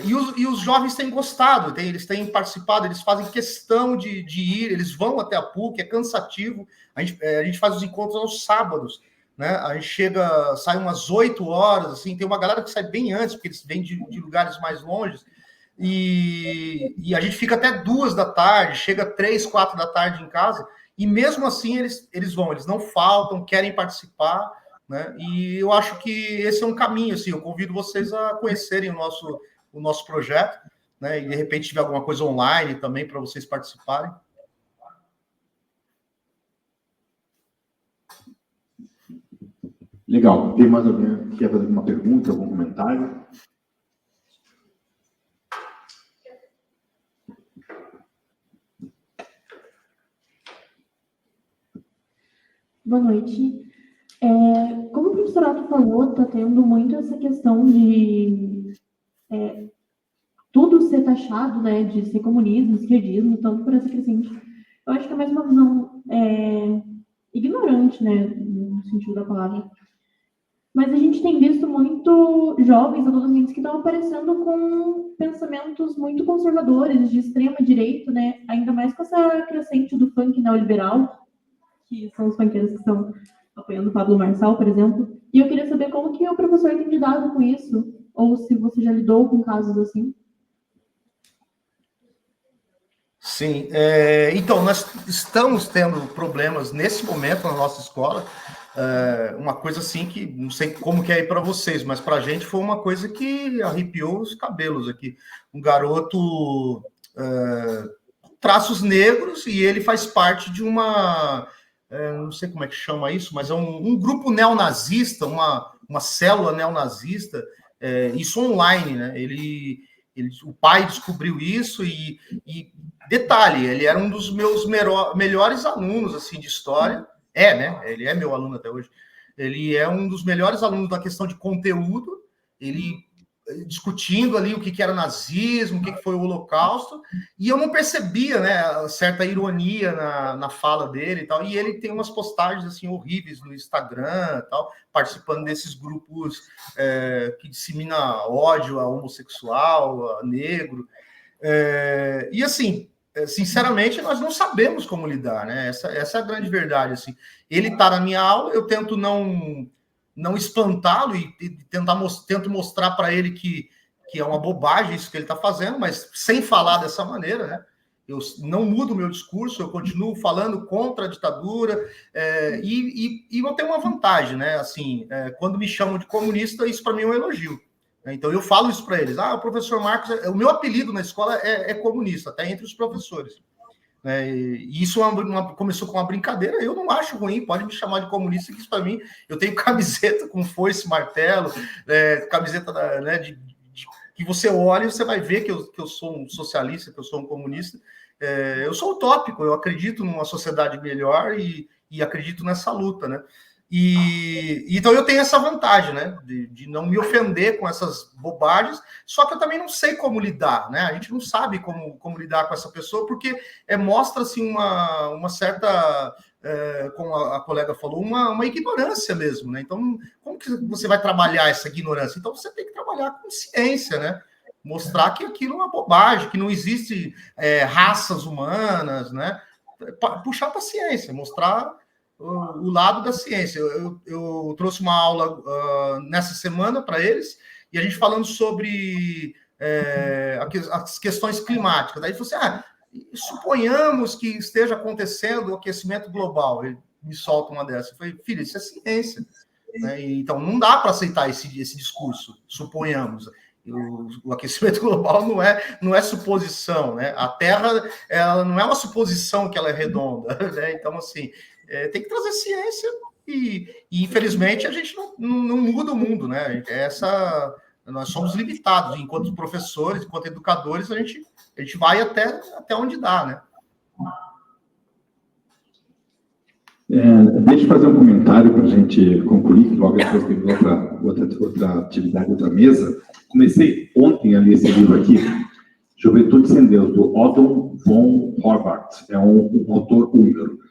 E os jovens têm gostado, eles têm participado, eles fazem questão de ir, eles vão até a PUC, é cansativo. A gente faz os encontros aos sábados, né? A gente sai umas 8 horas, assim, tem uma galera que sai bem antes, porque eles vêm de lugares mais longes, e a gente fica até 2 da tarde, chega 3, 4 da tarde em casa, e mesmo assim eles não faltam, querem participar, né? E eu acho que esse é um caminho, assim, eu convido vocês a conhecerem o nosso projeto, né? E de repente tiver alguma coisa online também para vocês participarem. Legal. Tem mais alguém que quer fazer alguma pergunta, algum comentário? Boa noite. Como o professor Otto falou, está tendo muito essa questão de tudo ser taxado, né, de ser comunismo, esquerdismo, tanto por essa crescente. Eu acho que é mais uma visão ignorante, né, no sentido da palavra. Mas a gente tem visto muito jovens, adolescentes que estão aparecendo com pensamentos muito conservadores, de extrema direita, né, ainda mais com essa crescente do funk neoliberal, que são os funkeiros que estão apoiando o Pablo Marçal, por exemplo. E eu queria saber como que o professor tem lidado com isso, ou se você já lidou com casos assim. Sim, então nós estamos tendo problemas nesse momento na nossa escola, uma coisa assim que não sei como que é aí para vocês, mas para a gente foi uma coisa que arrepiou os cabelos aqui. Um garoto com traços negros e ele faz parte de uma, não sei como é que chama isso, mas é um grupo neonazista, uma célula neonazista, isso online, né? O pai descobriu isso e detalhe, ele era um dos meus melhores alunos assim de história, né? Ele é meu aluno até hoje. Ele é um dos melhores alunos da questão de conteúdo, ele discutindo ali o que era nazismo, o que foi o Holocausto, e eu não percebia, né, certa ironia na fala dele e tal, e ele tem umas postagens assim horríveis no Instagram e tal, participando desses grupos que dissemina ódio a homossexual, a negro, e assim, sinceramente, nós não sabemos como lidar, né? Essa é a grande verdade, assim. Ele está na minha aula, eu tento não espantá-lo e tento mostrar para ele que é uma bobagem isso que ele está fazendo, mas sem falar dessa maneira, né? Eu não mudo o meu discurso, eu continuo falando contra a ditadura, e eu tenho uma vantagem, né? Assim, quando me chamam de comunista, isso para mim é um elogio. Então eu falo isso para eles. O professor Marcos, o meu apelido na escola é comunista, até entre os professores. E isso começou com uma brincadeira, eu não acho ruim, pode me chamar de comunista, que isso para mim, eu tenho camiseta com foice, martelo, camiseta que você olha e você vai ver que eu sou um socialista, que eu sou um comunista. Eu sou utópico, eu acredito numa sociedade melhor e acredito nessa luta, né? Então eu tenho essa vantagem, né, de não me ofender com essas bobagens, só que eu também não sei como lidar, né? A gente não sabe como lidar com essa pessoa, porque mostra assim, uma certa, como a colega falou, uma ignorância mesmo, né? Então, como que você vai trabalhar essa ignorância? Então você tem que trabalhar com ciência, né? Mostrar que aquilo é uma bobagem, que não existe raças humanas, né? Puxar para a ciência, mostrar o lado da ciência. Eu trouxe uma aula nessa semana para eles, e a gente falando sobre as questões climáticas. Daí falou assim, suponhamos que esteja acontecendo o aquecimento global. Ele me solta uma dessas. Eu falei, filho, isso é ciência. Né? Então, não dá para aceitar esse discurso, suponhamos. O aquecimento global não é suposição, né? A Terra, ela não é uma suposição que ela é redonda, né? Então, assim, tem que trazer ciência e infelizmente, a gente não muda o mundo, né? Nós somos limitados, enquanto professores, enquanto educadores, a gente vai até onde dá, né? Deixa eu fazer um comentário para a gente concluir, que logo depois tem outra atividade, outra mesa. Comecei ontem a ler esse livro aqui, Juventude Sem Deus, do Otto von Horvath, é um autor húngaro.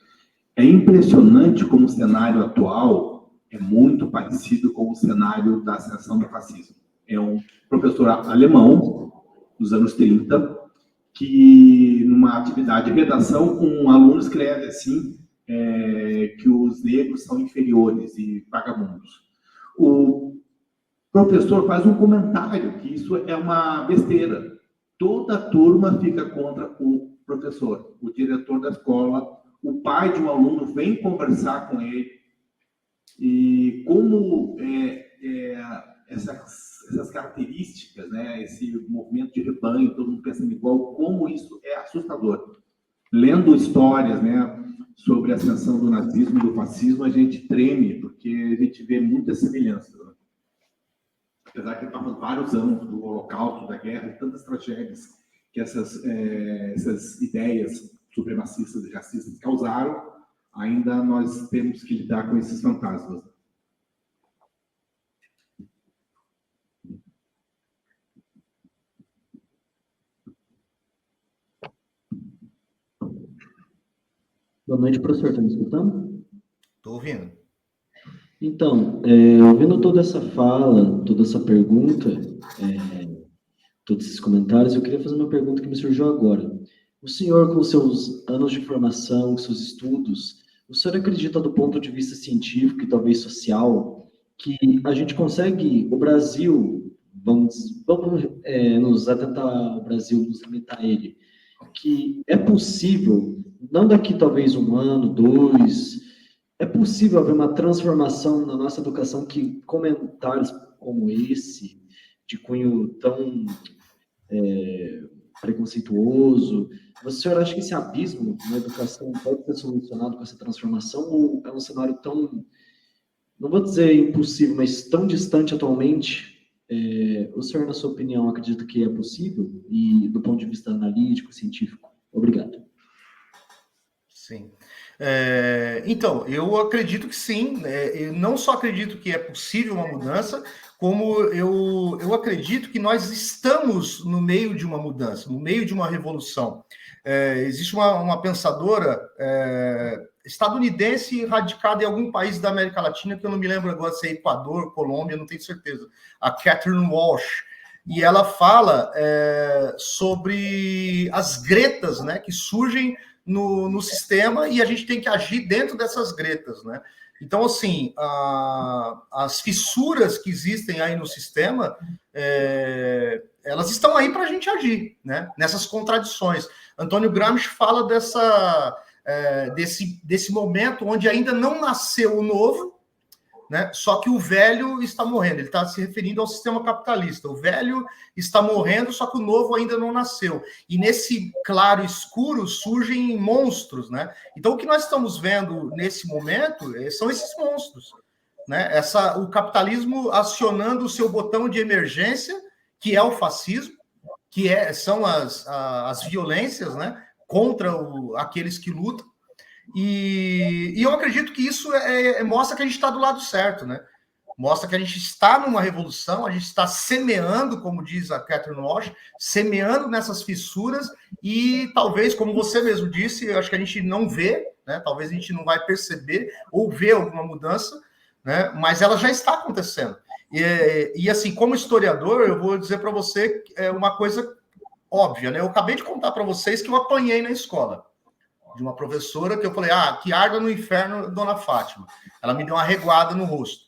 É impressionante como o cenário atual é muito parecido com o cenário da ascensão do fascismo. É um professor alemão, dos anos 30, que, numa atividade de redação, um aluno escreve assim, que os negros são inferiores e vagabundos. O professor faz um comentário que isso é uma besteira. Toda a turma fica contra o professor, o diretor da escola, o pai de um aluno vem conversar com ele, e como essas características, né, esse movimento de rebanho, todo mundo pensando igual, como isso é assustador. Lendo histórias, né, sobre a ascensão do nazismo e do fascismo, a gente treme, porque a gente vê muitas semelhanças. Né? Apesar que passam vários anos do Holocausto, da guerra, e tantas tragédias que essas ideias supremacistas e racistas causaram, ainda nós temos que lidar com esses fantasmas. Boa noite, professor. Está me escutando? Estou ouvindo. Então, ouvindo toda essa fala, toda essa pergunta, todos esses comentários, eu queria fazer uma pergunta que me surgiu agora. O senhor, com seus anos de formação, seus estudos, o senhor acredita do ponto de vista científico e talvez social que a gente consegue, o Brasil, vamos nos atentar ao Brasil, nos limitar a ele, que é possível, não daqui talvez 1 ano, 2, é possível haver uma transformação na nossa educação que comentários como esse, de cunho tão preconceituoso, o senhor acha que esse abismo na educação pode ser solucionado com essa transformação, ou é um cenário tão, não vou dizer impossível, mas tão distante atualmente? O senhor, na sua opinião, acredita que é possível? E do ponto de vista analítico, científico? Obrigado. Sim. Então, eu acredito que sim. Eu não só acredito que é possível uma mudança, como eu acredito que nós estamos no meio de uma mudança, no meio de uma revolução. Existe uma pensadora estadunidense radicada em algum país da América Latina, que eu não me lembro agora se é Equador, Colômbia, não tenho certeza, a Catherine Walsh, e ela fala sobre as gretas, né, que surgem no sistema, e a gente tem que agir dentro dessas gretas, né? Então, assim, as fissuras que existem aí no sistema, elas estão aí para a gente agir, né? Nessas contradições. Antônio Gramsci fala desse momento onde ainda não nasceu o novo, né? Só que o velho está morrendo. Ele está se referindo ao sistema capitalista. O velho está morrendo, só que o novo ainda não nasceu. E nesse claro escuro surgem monstros, né? Então, o que nós estamos vendo nesse momento são esses monstros, né? O capitalismo acionando o seu botão de emergência, que é o fascismo, são as violências, né? Contra aqueles que lutam. E eu acredito que isso mostra que a gente está do lado certo, né? Mostra que a gente está numa revolução, a gente está semeando, como diz a Catherine Walsh, semeando nessas fissuras, e talvez, como você mesmo disse, eu acho que a gente não vê, né? Talvez a gente não vai perceber ou ver alguma mudança, né? Mas ela já está acontecendo. E assim, como historiador, eu vou dizer para você uma coisa óbvia, né? Eu acabei de contar para vocês que eu apanhei na escola de uma professora, que eu falei, que arda no inferno, Dona Fátima. Ela me deu uma reguada no rosto.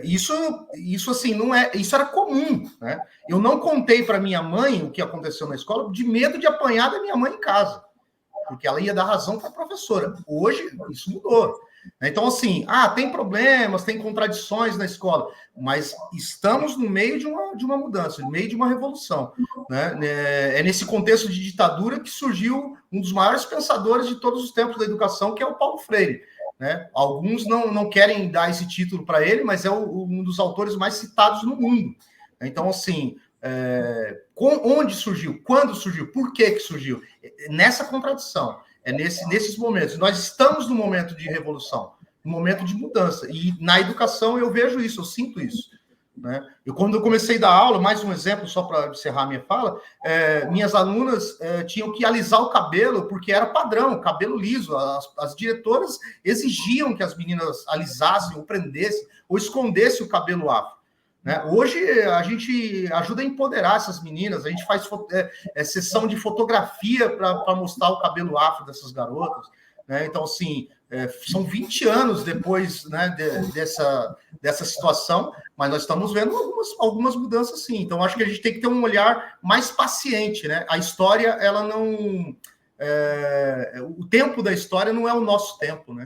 Isso assim, não é, isso era comum, né? Eu não contei para minha mãe o que aconteceu na escola, de medo de apanhar da minha mãe em casa, porque ela ia dar razão para a professora. Hoje, isso mudou. Então, assim, tem problemas, tem contradições na escola, mas estamos no meio de uma mudança, no meio de uma revolução, né? É nesse contexto de ditadura que surgiu um dos maiores pensadores de todos os tempos da educação, que é o Paulo Freire, né? Alguns não querem dar esse título para ele, mas é um dos autores mais citados no mundo. Então, assim, onde surgiu? Quando surgiu? Por que surgiu? Nessa contradição. Nesses momentos. Nós estamos num momento de revolução, num momento de mudança. E na educação eu vejo isso, eu sinto isso, né? Quando eu comecei a dar aula, mais um exemplo, só para encerrar minha fala, minhas alunas tinham que alisar o cabelo, porque era padrão, cabelo liso. As diretoras exigiam que as meninas alisassem, ou prendessem, ou escondessem o cabelo afro, né? Hoje a gente ajuda a empoderar essas meninas, a gente faz sessão de fotografia para mostrar o cabelo afro dessas garotas, né? Então, assim, são 20 anos depois, né, dessa situação, mas nós estamos vendo algumas mudanças, sim. Então, acho que a gente tem que ter um olhar mais paciente, né? A história, ela não... o tempo da história não é o nosso tempo, né?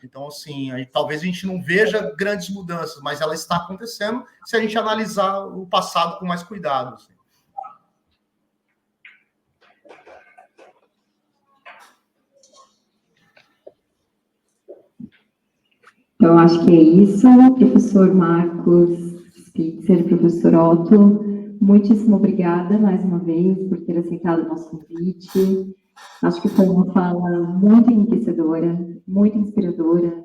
Então, assim, talvez a gente não veja grandes mudanças, mas ela está acontecendo se a gente analisar o passado com mais cuidado. Assim. Então, acho que é isso. Professor Marcos Spitzer, professor Otto, muitíssimo obrigada mais uma vez por ter aceitado o nosso convite. Acho que foi uma fala muito enriquecedora, muito inspiradora.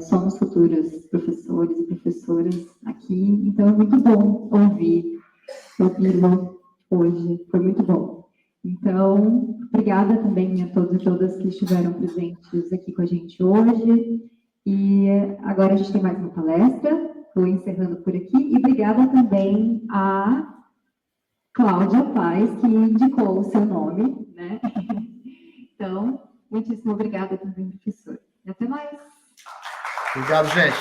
Somos futuros professores e professoras aqui, então é muito bom ouvi-lo hoje, foi muito bom. Então, obrigada também a todos e todas que estiveram presentes aqui com a gente hoje. E agora a gente tem mais uma palestra, vou encerrando por aqui, e obrigada também a Cláudia Paz, que indicou o seu nome, né? Então, muitíssimo obrigada também, professor. E até mais. Obrigado, gente.